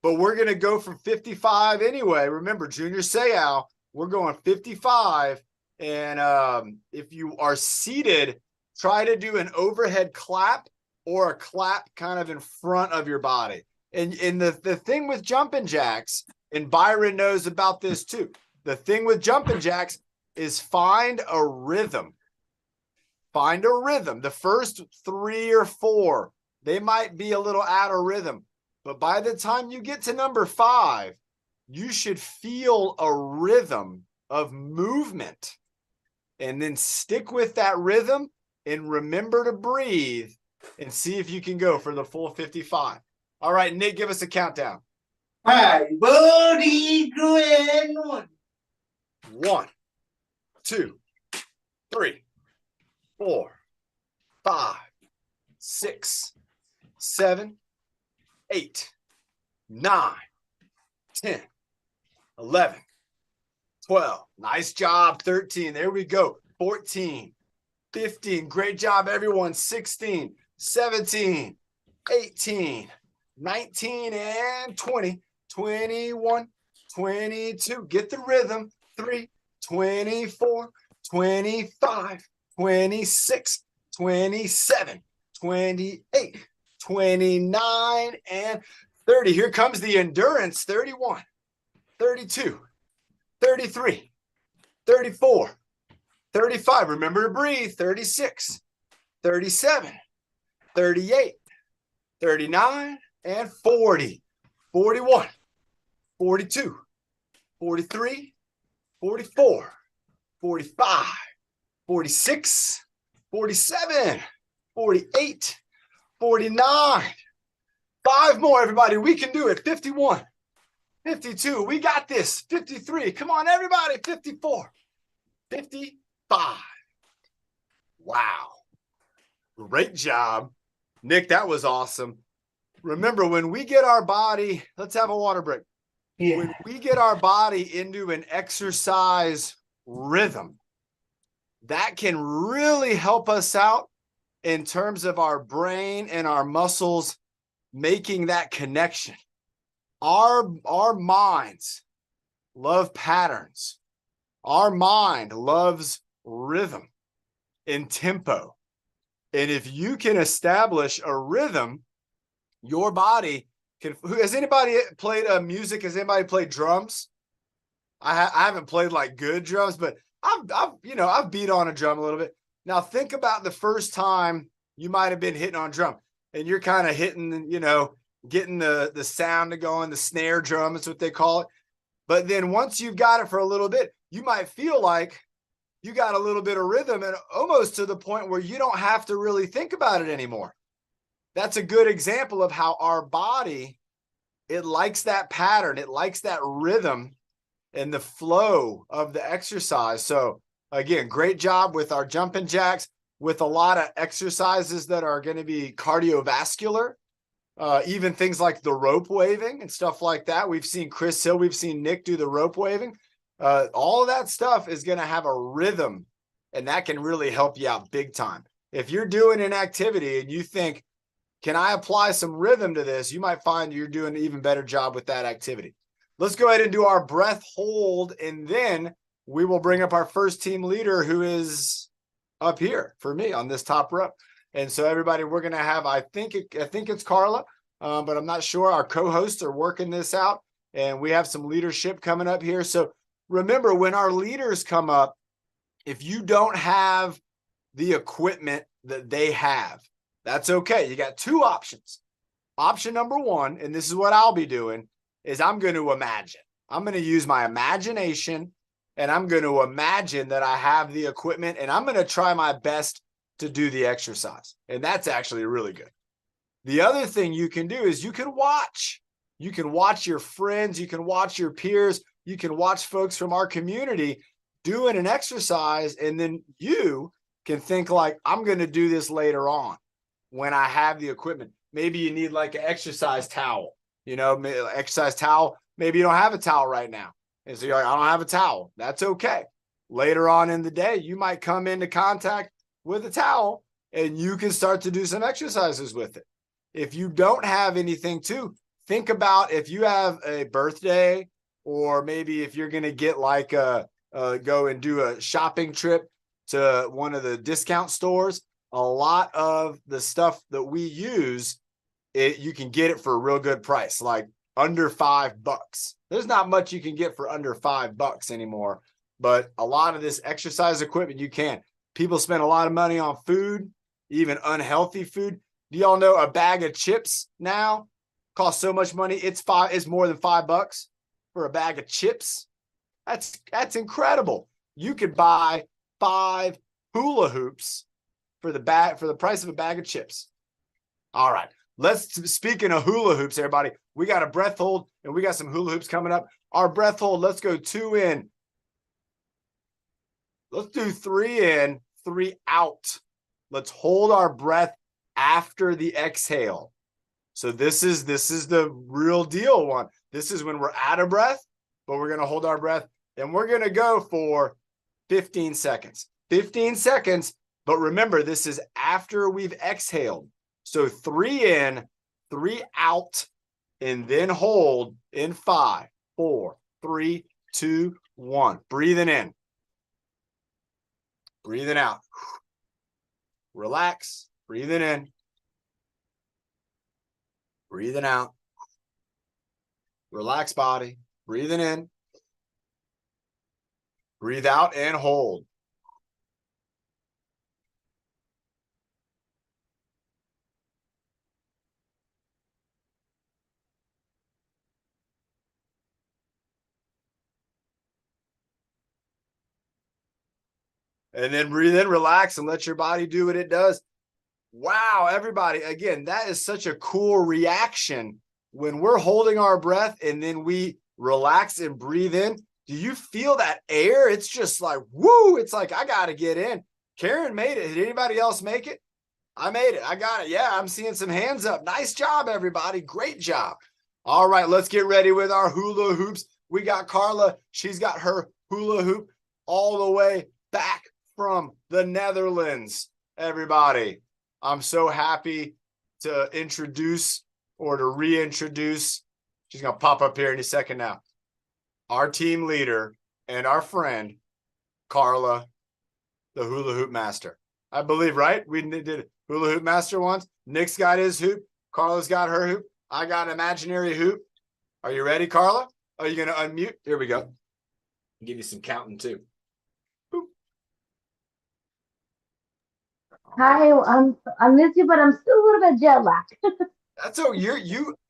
but we're going to go for 55 anyway. Remember, Junior Seau, we're going 55. And if you are seated, try to do an overhead clap or a clap kind of in front of your body. And the thing with jumping jacks, and Byron knows about this too, the thing with jumping jacks is find a rhythm. Find a rhythm. The first 3 or 4, they might be a little out of rhythm. But by the time you get to number 5, you should feel a rhythm of movement. And then stick with that rhythm and remember to breathe and see if you can go for the full 55. All right, Nick, give us a countdown. 5, 4, 3, 2, and 1. 1, 2, 3, 4, 5, 6, 7, 8, 9, 10, 11, 12. Nice job. 13. There we go. 14, 15. Great job, everyone. 16, 17, 18, 19, and 20, 21, 22. Get the rhythm. 3, 24, 25, 26, 27, 28, 29, and 30. Here comes the endurance. 31, 32, 33, 34, 35. Remember to breathe. 36, 37, 38, 39, and 40, 41, 42, 43, 44, 45, 46, 47, 48, 49. 5 more, everybody. We can do it. 51, 52. We got this. 53. Come on, everybody. 54, 55. Wow. Great job. Nick, that was awesome. Remember, when we get our body, let's have a water break. Yeah. When we get our body into an exercise rhythm, that can really help us out in terms of our brain and our muscles making that connection. Our minds love patterns. Our mind loves rhythm and tempo. And if you can establish a rhythm, your body can. Has anybody played music? Has anybody played drums? I haven't played like good drums, but I've beat on a drum a little bit. Now think about the first time you might have been hitting on drum, and you're kind of hitting, getting the sound to go in, the snare drum is what they call it. But then once you've got it for a little bit, you might feel like you got a little bit of rhythm, and almost to the point where you don't have to really think about it anymore. That's a good example of how our body it likes that pattern. It likes that rhythm and the flow of the exercise. So again, great job with our jumping jacks, with a lot of exercises that are going to be cardiovascular, even things like the rope waving and stuff like that. We've seen Chris Hill, we've seen Nick do the rope waving. All of that stuff is going to have a rhythm, and that can really help you out big time. If you're doing an activity and you think, can I apply some rhythm to this? You might find you're doing an even better job with that activity. Let's go ahead and do our breath hold, and then we will bring up our first team leader, who is up here for me on this top row. And so everybody, we're going to have, I think it's Carla, but I'm not sure. Our co-hosts are working this out, and we have some leadership coming up here. So remember, when our leaders come up, if you don't have the equipment that they have, that's okay. You got two options. Option number one, and this is what I'll be doing, is I'm going to imagine. I'm going to use my imagination, and I'm going to imagine that I have the equipment, and I'm going to try my best to do the exercise. And that's actually really good. The other thing you can do is you can watch. You can watch your friends. You can watch your peers. You can watch folks from our community doing an exercise, and then you can think like, I'm going to do this later on when I have the equipment. Maybe you need like an exercise towel, exercise towel. Maybe you don't have a towel right now. And so you're like, I don't have a towel. That's okay. Later on in the day, you might come into contact with a towel and you can start to do some exercises with it. If you don't have anything to think about, if you have a birthday, or maybe if you're going to get like go and do a shopping trip to one of the discount stores, a lot of the stuff that we use, you can get it for a real good price, like under $5. There's not much you can get for under $5 anymore, but a lot of this exercise equipment you can. People spend a lot of money on food, even unhealthy food. Do y'all know a bag of chips now costs so much money? It's more than $5 for a bag of chips. That's incredible. You could buy 5 hula hoops for the price of a bag of chips. All right. Speaking of hula hoops, everybody, we got a breath hold and we got some hula hoops coming up. Our breath hold, let's go 2 in. Let's do 3 in, 3 out. Let's hold our breath after the exhale. So this is the real deal one. This is when we're out of breath, but we're going to hold our breath, and we're going to go for 15 seconds. 15 seconds, but remember, this is after we've exhaled. So 3 in, 3 out, and then hold in 5, 4, 3, 2, 1. Breathing in. Breathing out. Relax. Breathing in. Breathing out. Relax body. Breathing in. Breathe out and hold. And then breathe in, relax, and let your body do what it does. Wow, everybody, again, that is such a cool reaction when we're holding our breath and then we relax and breathe in. Do you feel that air? It's just like, woo, it's like, I got to get in. Karen made it. Did anybody else make it? I made it. I got it. Yeah, I'm seeing some hands up. Nice job, everybody. Great job. All right, let's get ready with our hula hoops. We got Carla. She's got her hula hoop all the way back from the Netherlands, everybody. I'm so happy to introduce or to reintroduce. She's going to pop up here in a second now. Our team leader and our friend, Carla, the hula hoop master. I believe, right? We did hula hoop master once. Nick's got his hoop. Carla's got her hoop. I got an imaginary hoop. Are you ready, Carla? Are you going to unmute? Here we go. I'll give you some counting too. Hi, I miss you, but I'm still a little bit jet lagged. That's so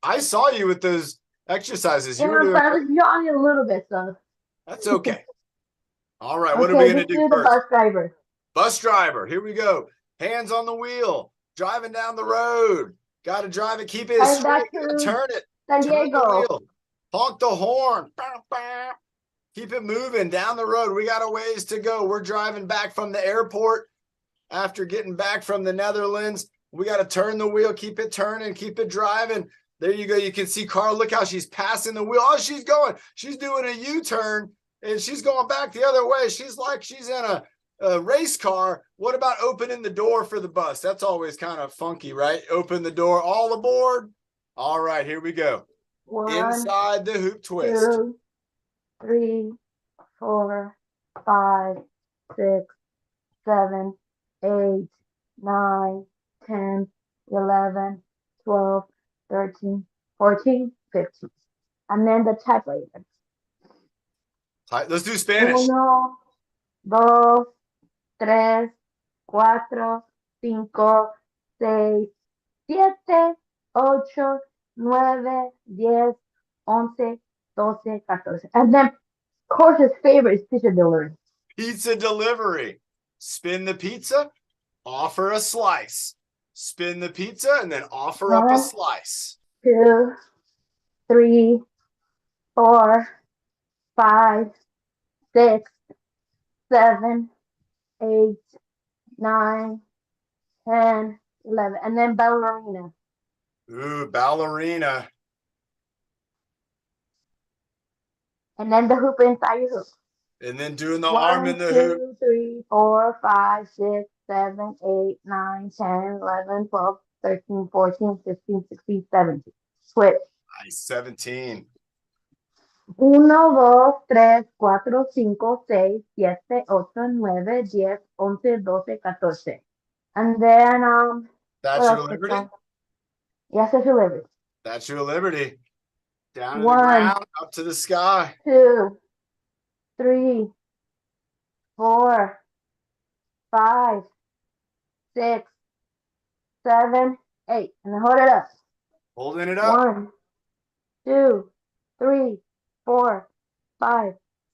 I saw you with those exercises. I was yawning a little bit, so that's okay. All right, what are we gonna do first? Bus driver. Bus driver. Here we go. Hands on the wheel. Driving down the road. Got to drive it. Keep it straight. Turn it. San Turn the Diego. wheel. Honk the horn. Bow, bow. Keep it moving down the road. We got a ways to go. We're driving back from the airport after getting back from the Netherlands. We got to turn the wheel, keep it turning, keep it driving. There you go. You can see Carl. Look how she's passing the wheel. Oh, she's going. She's doing a U-turn, and she's going back the other way. She's like she's in a race car. What about opening the door for the bus? That's always kind of funky, right? Open the door. All aboard. All right, here we go. 1, Inside the hoop twist. 2, 3, 4, 5, 6, 7, 8, 9, 10, 11, 12, 13, 14, 15. And then the typewriter. All right, let's do Spanish. 1, 2, 3, 4, 5, 6, 7, 8, 9, 10, 11, 12, 14. And then, of course, his favorite is pizza delivery. Pizza delivery. Spin the pizza, offer a slice. Spin the pizza and then offer up a 1, slice. 2, 3, 4, 5, 6, 7, 8, 9, 10, 11. And then ballerina. Ooh, ballerina. And then the hoop inside your hoop. And then doing the arm 1, in the hoop. 2, 3, 4, 5, 6, 7, 8, 9, 10, 11, 12, 13, 14, 15, 16, 17. Switch. Nice, 17. 1, 2, 3, 4, 5, 6, 7, 8, 9, 10, 11, 12, 14. And then, That's your liberty. Yes, that's your liberty. That's your liberty. Down to the 1, ground, up to the sky. 2, 3, 4, 5, 6, 7, 8. And then hold it up. Holding it up. 1, 2, 3, 4, 5,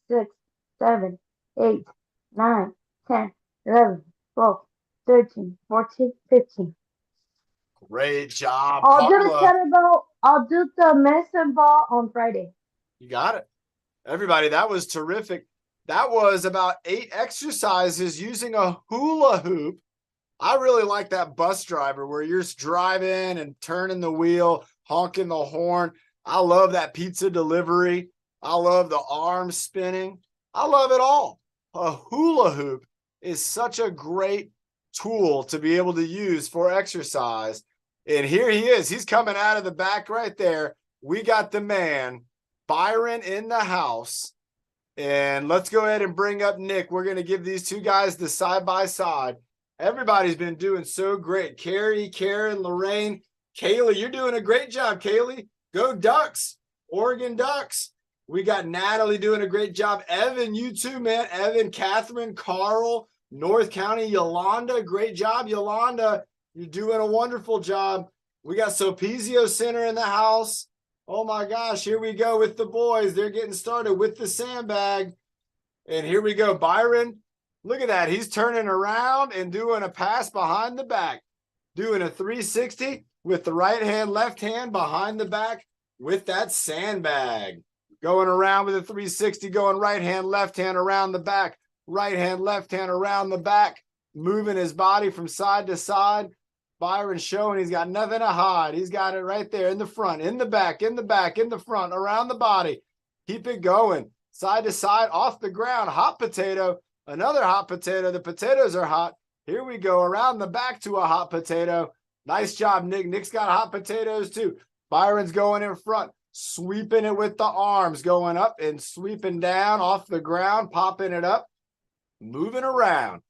6, 7, 8, 9, 10, 11, 12, 13, 14, 15. Great job, I'll do the Carla. kettlebell. I'll do the medicine ball on Friday. You got it. Everybody, that was terrific. That was about 8 exercises using a hula hoop. I really like that bus driver where you're driving and turning the wheel, honking the horn. I love that pizza delivery. I love the arm spinning. I love it all. A hula hoop is such a great tool to be able to use for exercise. And here he is. He's coming out of the back right there. We got the man, Byron, in the house. And let's go ahead and bring up Nick. We're going to give these two guys the side-by-side. Everybody's been doing so great. Carrie, Karen, Lorraine, Kaylee, you're doing a great job, Kaylee. Go Ducks, Oregon Ducks. We got Natalie doing a great job. Evan, you too, man. Evan, Catherine, Carl, North County, Yolanda. Great job, Yolanda. You're doing a wonderful job. We got Sopizio Center in the house. Oh my gosh, here we go with the boys. They're getting started with the sandbag. And here we go. Byron, look at that. He's turning around and doing a pass behind the back. Doing a 360 with the right hand, left hand behind the back with that sandbag. Going around with a 360, going right hand, left hand around the back. Right hand, left hand around the back. Moving his body from side to side. Byron showing he's got nothing to hide. He's got it right there in the front, in the back, in the back, in the front, around the body. Keep it going. Side to side, off the ground. Hot potato. Another hot potato. The potatoes are hot. Here we go. Around the back to a hot potato. Nice job, Nick. Nick's got hot potatoes too. Byron's going in front. Sweeping it with the arms. Going up and sweeping down off the ground. Popping it up. Moving around.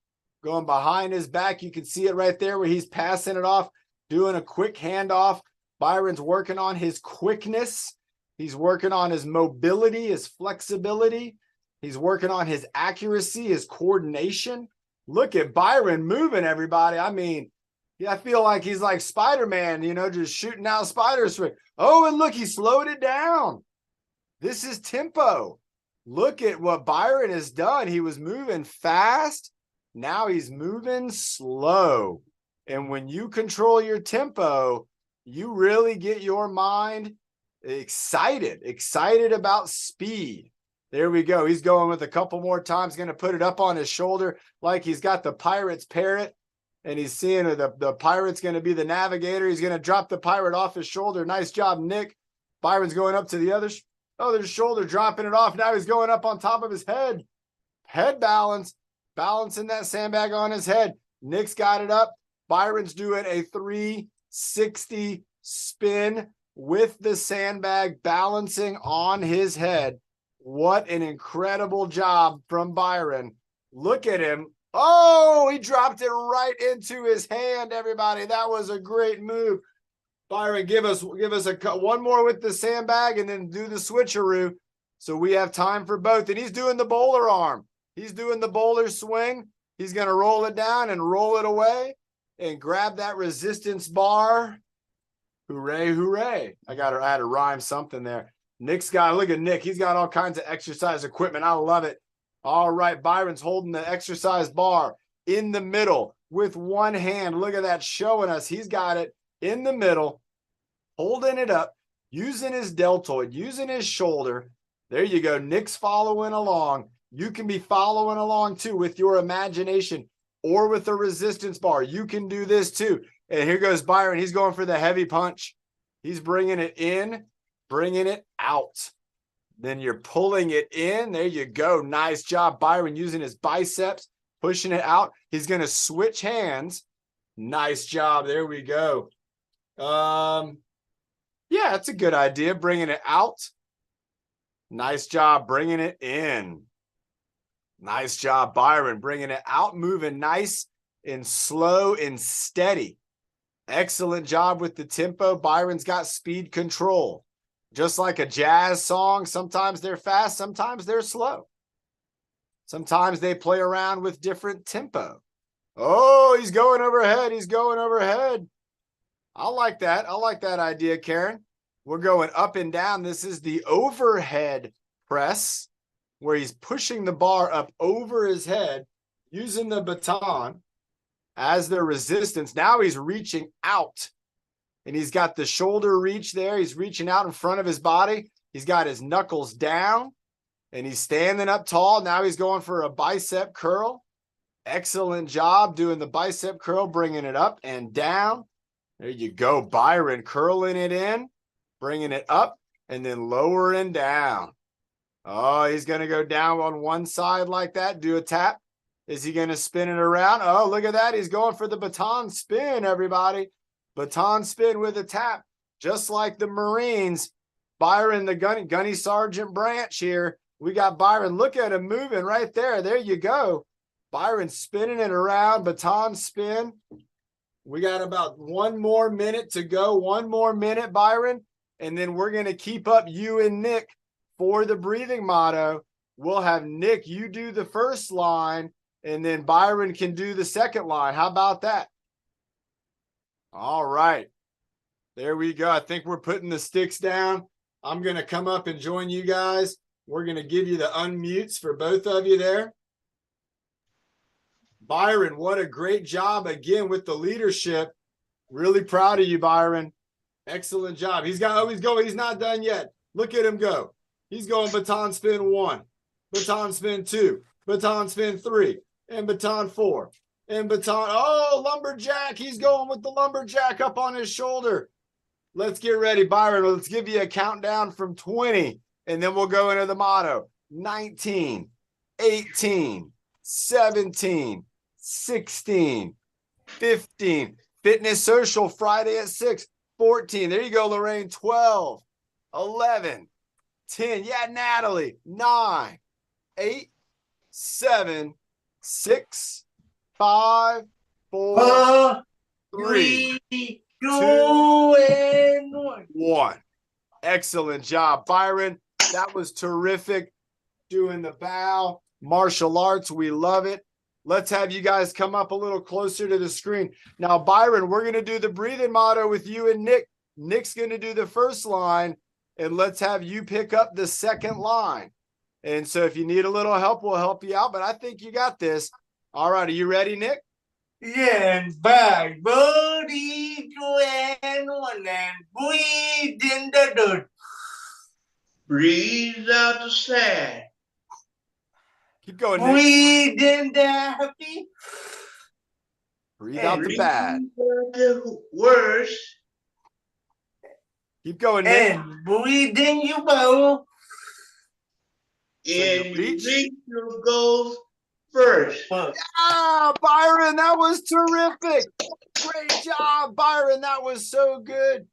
Going behind his back. You can see it right there where he's passing it off. Doing a quick handoff. Byron's working on his quickness. He's working on his mobility, his flexibility. He's working on his accuracy, his coordination. Look at Byron moving, everybody. I mean, yeah, I feel like he's like Spider-Man, you know, just shooting out spiders. Oh, and look, he slowed it down. This is tempo. Look at what Byron has done. He was moving fast. Now he's moving slow. And when you control your tempo, you really get your mind Excited about speed. There we go. He's going with a couple more times, going to put it up on his shoulder like he's got the Pirate's parrot, and he's seeing the Pirate's going to be the navigator. He's going to drop the Pirate off his shoulder. Nice job, Nick. Byron's going up to the other shoulder, dropping it off. Now he's going up on top of his head. Head balance, balancing that sandbag on his head. Nick's got it up. Byron's doing a 360 spin with the sandbag balancing on his head. What an incredible job from Byron. Look at him. Oh, he dropped it right into his hand, everybody. That was a great move. Byron, give us one more with the sandbag and then do the switcheroo. So we have time for both. And he's doing the bowler arm. He's doing the bowler swing. He's going to roll it down and roll it away and grab that resistance bar. Hooray, hooray. I had to rhyme something there. Look at Nick. He's got all kinds of exercise equipment. I love it. All right, Byron's holding the exercise bar in the middle with one hand. Look at that, showing us he's got it in the middle, holding it up, using his deltoid, using his shoulder. There you go. Nick's following along. You can be following along too with your imagination or with a resistance bar. You can do this too. And here goes Byron. He's going for the heavy punch. He's bringing it in, bringing it out. Then you're pulling it in. There you go. Nice job, Byron, using his biceps, pushing it out. He's going to switch hands. Nice job. There we go. Yeah, that's a good idea. Bringing it out. Nice job bringing it in. Nice job, Byron, bringing it out, moving nice and slow and steady. Excellent job with the tempo. Byron's got speed control. Just like a jazz song, sometimes they're fast, sometimes they're slow. Sometimes they play around with different tempo. Oh, he's going overhead. He's going overhead. I like that. I like that idea, Karen. We're going up and down. This is the overhead press, where he's pushing the bar up over his head, using the baton as the resistance. Now he's reaching out, and he's got the shoulder reach there. He's reaching out in front of his body. He's got his knuckles down, and he's standing up tall. Now he's going for a bicep curl. Excellent job doing the bicep curl, bringing it up and down. There you go, Byron, curling it in, bringing it up, and then lowering down. Oh, he's going to go down on one side like that, do a tap. Is he going to spin it around? Oh, look at that. He's going for the baton spin, everybody. Baton spin with a tap, just like the Marines. Byron, the Gunny Sergeant Branch here. We got Byron. Look at him moving right there. There you go. Byron spinning it around, baton spin. We got about 1 more minute to go. 1 more minute, Byron. And then we're going to keep up you and Nick for the breathing motto. We'll have Nick, you do the first line, and then Byron can do the second line. How about that? All right. There we go. I think we're putting the sticks down. I'm going to come up and join you guys. We're going to give you the unmutes for both of you there. Byron, what a great job again with the leadership. Really proud of you, Byron. Excellent job. He's going. He's not done yet. Look at him go. He's going baton spin 1, baton spin 2, baton spin 3, and baton 4, and baton. Oh, lumberjack. He's going with the lumberjack up on his shoulder. Let's get ready, Byron. Let's give you a countdown from 20, and then we'll go into the motto. 19, 18, 17, 16, 15. Fitness Social Friday at 6, 14. There you go, Lorraine. 12, 11, 10. Yeah, Natalie. 9, 8, 7, 6, 5, 4, 3, 2, and 1. Excellent job, Byron. That was terrific. Doing the bow. Martial arts. We love it. Let's have you guys come up a little closer to the screen. Now, Byron, we're going to do the breathing motto with you and Nick. Nick's going to do the first line, and let's have you pick up the second line. And so if you need a little help, we'll help you out, but I think you got this. All right, are you ready, Nick? and 5, body, 2, and 1, and breathe in the dirt. Breathe out the sad. Keep going, Nick. Breathe in the happy. Breathe out the bad. The worst. Keep going, Nick. And breathe in your bowl. And reach your goals first. Ah, Byron, that was terrific. Great job, Byron. That was so good.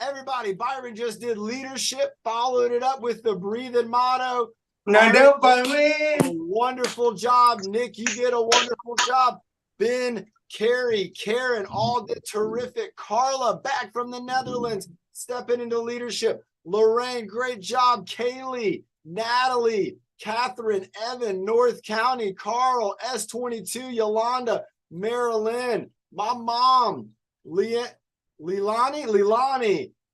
Everybody, Byron just did leadership, followed it up with the breathing motto. A wonderful job. Nick, you did a wonderful job. Ben, Carrie, Karen, all did terrific. Carla, back from the Netherlands, stepping into leadership. Lorraine, great job. Kaylee, Natalie, Catherine, Evan, North County, Carl, S22, Yolanda, Marilyn, my mom, Lilani.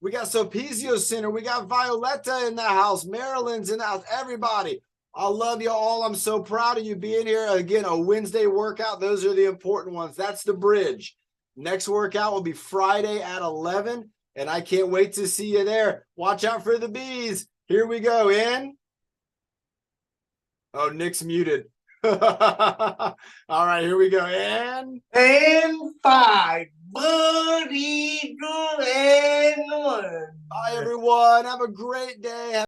We got Sopizio Center. We got Violetta in the house. Marilyn's in the house. Everybody, I love you all. I'm so proud of you being here. Again, a Wednesday workout. Those are the important ones. That's the bridge. Next workout will be Friday at 11, and I can't wait to see you there. Watch out for the bees. Here we go. In. Oh, Nick's muted. All right, here we go. And 5, body, 2, and 1. bye, everyone. Have a great day.